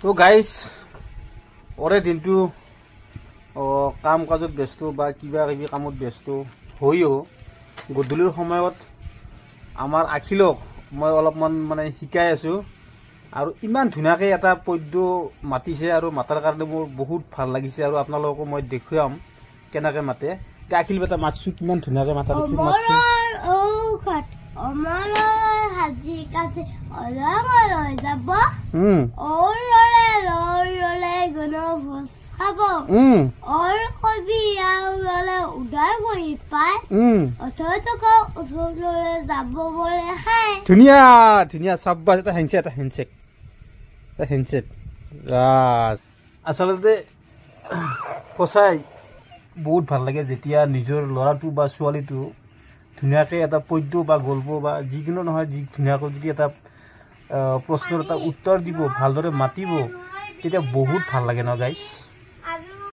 তো গাইজ ওৰে দিনটো কাম কাজত ব্যস্ত বা কিবা কিবি কামত ব্যস্ত হৈও গধূলিৰ সময়ত আমাৰ আখিলক মই অলপমান মানে শিকাই আছোঁ আৰু ইমান ধুনীয়াকৈ এটা পদ্য মাতিছে আৰু মাতাৰ কাৰণে মোৰ বহুত ভাল লাগিছে আৰু আপোনালোককো মই দেখুৱাম কেনেকৈ মাতে। এতিয়া আখিল বেটা মাতছোঁ কিমান ধুনীয়াকৈ মাতা ধুনীয়া ধুনীয়া চাব্বাছ এটা হেণ্ডছেক আচলতে সঁচাই বহুত ভাল লাগে যেতিয়া নিজৰ ল'ৰাটো বা ছোৱালীটো ধুনীয়াকৈ এটা পদ্য বা গল্প বা যিকোনো নহয় যি ধুনীয়াকৈ যদি এটা প্ৰশ্নৰ এটা উত্তৰ দিব ভালদৰে মাতিব তেতিয়া বহুত ভাল লাগে ন গাইজ।